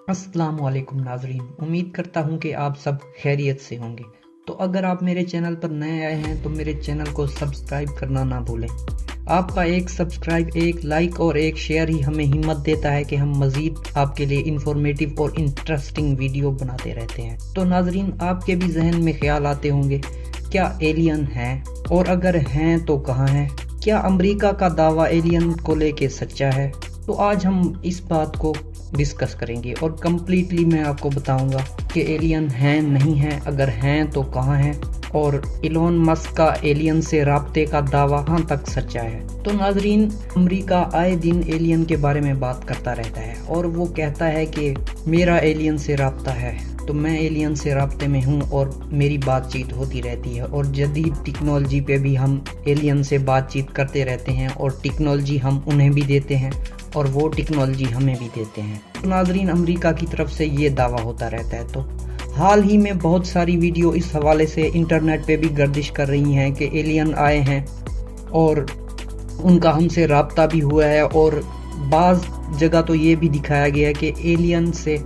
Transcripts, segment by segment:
अस्सलाम वालेकुम नाजरीन, उम्मीद करता हूँ कि आप सब खैरियत से होंगे। तो अगर आप मेरे चैनल पर नए आए हैं तो मेरे चैनल को सब्सक्राइब करना ना भूलें। आपका एक सब्सक्राइब, एक लाइक और एक शेयर ही हमें हिम्मत देता है कि हम मज़ीद आपके लिए इंफॉर्मेटिव और इंटरेस्टिंग वीडियो बनाते रहते हैं। तो नाजरीन, आपके भी जहन में ख्याल आते होंगे, क्या एलियन हैं, और अगर हैं तो कहाँ हैं? क्या अमेरिका का दावा एलियन को लेके सच्चा है? तो आज हम इस बात को डिस्कस करेंगे और कम्प्लीटली मैं आपको बताऊंगा कि एलियन हैं नहीं हैं, अगर हैं तो कहाँ हैं, और इलोन मस्क का एलियन से राब्ते का दावा कहाँ तक सच्चा है। तो नाजरीन, अमेरिका आए दिन एलियन के बारे में बात करता रहता है और वो कहता है कि मेरा एलियन से राब्ता है, तो मैं एलियन से राब्ते में हूँ और मेरी बातचीत होती रहती है। और जदीद टेक्नोलॉजी पे भी हम एलियन से बातचीत करते रहते हैं और टेक्नोलॉजी हम उन्हें भी देते हैं और वो टेक्नोलॉजी हमें भी देते हैं। तो नाजरीन, अमेरिका की तरफ से ये दावा होता रहता है। तो हाल ही में बहुत सारी वीडियो इस हवाले से इंटरनेट पे भी गर्दिश कर रही हैं कि एलियन आए हैं और उनका हमसे राब्ता भी हुआ है, और बाज़ जगह तो ये भी दिखाया गया है कि एलियन से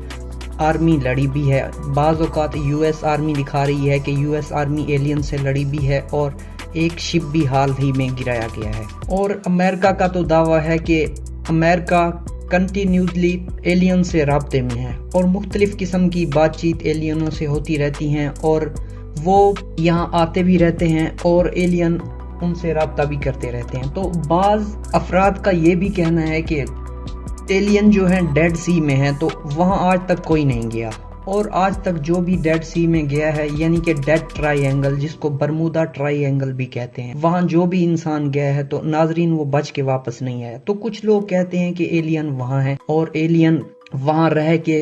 आर्मी लड़ी भी है। बाज़ औक़ात यूएस आर्मी दिखा रही है कि यूएस आर्मी एलियन से लड़ी भी है और एक शिप भी हाल ही में गिराया गया है। और अमेरिका का तो दावा है कि अमेरिका कंटिन्यूसली एलियन से राब्ते में है और मुख्तलिफ किस्म की बातचीत एलियनों से होती रहती हैं और वो यहाँ आते भी रहते हैं और एलियन उनसे राब्ता भी करते रहते हैं। तो बाज़ अफराद का ये भी कहना है कि एलियन जो है डेड सी में है, तो वहाँ आज तक कोई नहीं गया, और आज तक जो भी डेड सी में गया है, यानी कि डेड ट्राइएंगल, जिसको बरमूदा ट्राइएंगल भी कहते हैं, वहाँ जो भी इंसान गया है तो नाजरीन वो बच के वापस नहीं आया। तो कुछ लोग कहते हैं कि एलियन वहाँ है और एलियन वहाँ रह के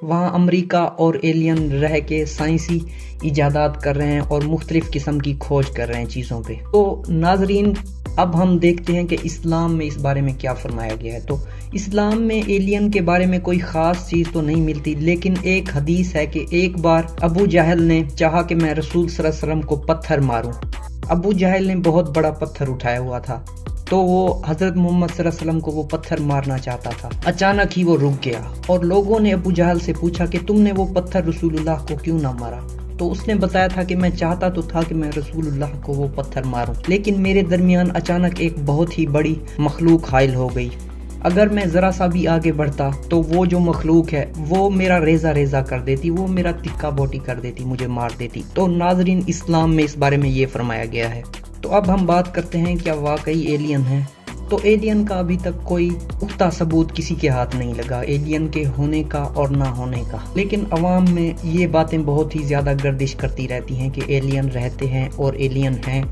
वहाँ अमेरिका और एलियन रह के साइंसी इजादात कर रहे हैं और मुख्तलिफ किस्म की खोज कर रहे हैं चीज़ों पे। तो नाजरीन, अब हम देखते हैं कि इस्लाम में इस बारे में क्या फरमाया गया है। तो इस्लाम में एलियन के बारे में कोई ख़ास चीज़ तो नहीं मिलती, लेकिन एक हदीस है कि एक बार अबू जहल ने चाहा कि मैं रसूल सल्लल्लाहु अलैहि वसल्लम को पत्थर मारूं। अबू जहल ने बहुत बड़ा पत्थर उठाया हुआ था, तो वो हज़रत मोहम्मद सल्लल्लाहु अलैहि वसल्लम को वो पत्थर मारना चाहता था। अचानक ही वो रुक गया और लोगों ने अबू जहल से पूछा कि तुमने वो पत्थर रसूलुल्लाह को क्यों ना मारा? तो उसने बताया था कि मैं चाहता तो था कि मैं रसूलुल्लाह को वो पत्थर मारूं, लेकिन मेरे दरमियान अचानक एक बहुत ही बड़ी मखलूक हाइल हो गई। अगर मैं ज़रा सा भी आगे बढ़ता तो वो जो मखलूक है वो मेरा रेज़ा रेज़ा कर देती, वो मेरा तिक्का बोटी कर देती, मुझे मार देती। तो नाजरीन, इस्लाम में इस बारे में ये फरमाया गया है। तो अब हम बात करते हैं क्या वाकई एलियन है। तो एलियन का अभी तक कोई पुख्ता सबूत किसी के हाथ नहीं लगा, एलियन के होने का और ना होने का, लेकिन अवाम में ये बातें बहुत ही ज़्यादा गर्दिश करती रहती हैं कि एलियन रहते हैं और एलियन हैं,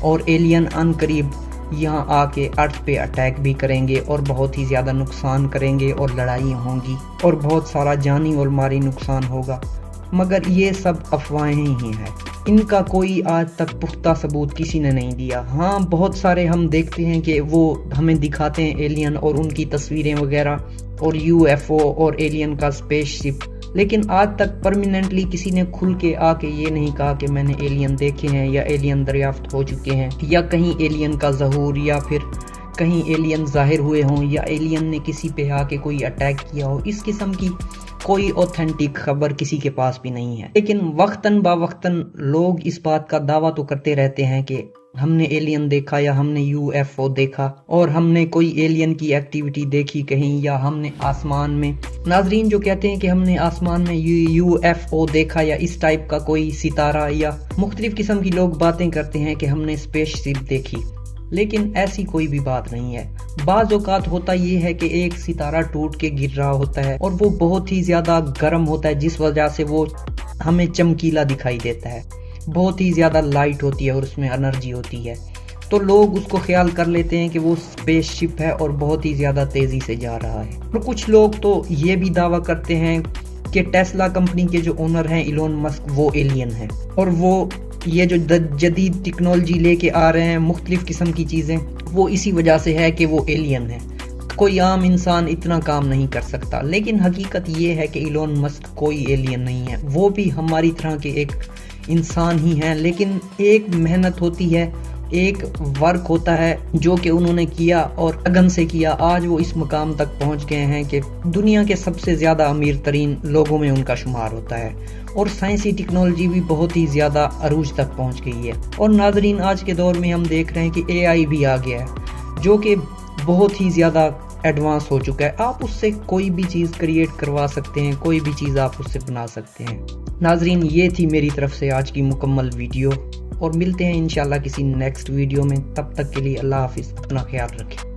और एलियन अनकरीब यहाँ आके अर्थ पे अटैक भी करेंगे और बहुत ही ज़्यादा नुकसान करेंगे और लड़ाइयाँ होंगी और बहुत सारा जानी और माली नुकसान होगा। मगर ये सब अफवाहें ही हैं, इनका कोई आज तक पुख्ता सबूत किसी ने नहीं दिया। हाँ, बहुत सारे हम देखते हैं कि वो हमें दिखाते हैं एलियन और उनकी तस्वीरें वगैरह और यूएफओ और एलियन का स्पेसशिप, लेकिन आज तक परमानेंटली किसी ने खुल के आके ये नहीं कहा कि मैंने एलियन देखे हैं या एलियन दरियाफ्त हो चुके हैं या कहीं एलियन का ज़हूर या फिर कहीं एलियन ज़ाहिर हुए हों या एलियन ने किसी पे आके कोई अटैक किया हो। इस किस्म की कोई ऑथेंटिक खबर किसी के पास भी नहीं है, लेकिन वक्तन बा वक्तन लोग इस बात का दावा तो करते रहते हैं कि हमने एलियन देखा या हमने यूएफओ देखा और हमने कोई एलियन की एक्टिविटी देखी कहीं, या हमने आसमान में, नाजरीन जो कहते हैं कि हमने आसमान में यूएफओ देखा या इस टाइप का कोई सितारा, या मुख्तलिफ किस्म की लोग बातें करते हैं कि हमने स्पेसशिप देखी, लेकिन ऐसी कोई भी बात नहीं है। बाज़ औक़ात होता ये है कि एक सितारा टूट के गिर रहा होता है और वो बहुत ही ज़्यादा गर्म होता है, जिस वजह से वो हमें चमकीला दिखाई देता है, बहुत ही ज़्यादा लाइट होती है और उसमें एनर्जी होती है, तो लोग उसको ख्याल कर लेते हैं कि वो स्पेसशिप है और बहुत ही ज़्यादा तेज़ी से जा रहा है। और कुछ लोग तो ये भी दावा करते हैं कि टेस्ला कंपनी के जो ओनर हैं इलोन मस्क, वो एलियन हैं और वो ये जो जदीद टेक्नोलॉजी लेके आ रहे हैं मुख्तलिफ किस्म की चीज़ें, वो इसी वजह से है कि वो एलियन है। कोई आम इंसान इतना काम नहीं कर सकता, लेकिन हकीकत ये है कि इलोन मस्क कोई एलियन नहीं है, वो भी हमारी तरह के एक इंसान ही हैं, लेकिन एक मेहनत होती है ایک ورک ہوتا ہے جو کہ انہوں نے کیا اور لگن سے کیا، آج وہ اس مقام تک پہنچ گئے ہیں کہ دنیا کے سب سے زیادہ امیر ترین لوگوں میں ان کا شمار ہوتا ہے، اور سائنسی ٹیکنالوجی بھی بہت ہی زیادہ عروج تک پہنچ گئی ہے۔ اور ناظرین، آج کے دور میں ہم دیکھ رہے ہیں کہ AI بھی آ گیا ہے جو کہ بہت ہی زیادہ ایڈوانس ہو چکا ہے۔ آپ اس سے کوئی بھی چیز کریٹ کروا سکتے ہیں، کوئی بھی چیز آپ اس سے بنا سکتے ہیں۔ ناظرین، یہ تھی میری طرف سے آج کی مکمل ویڈیو، اور ملتے ہیں انشاءاللہ کسی نیکسٹ ویڈیو میں۔ تب تک کے لیے اللہ حافظ، اپنا خیال رکھیں۔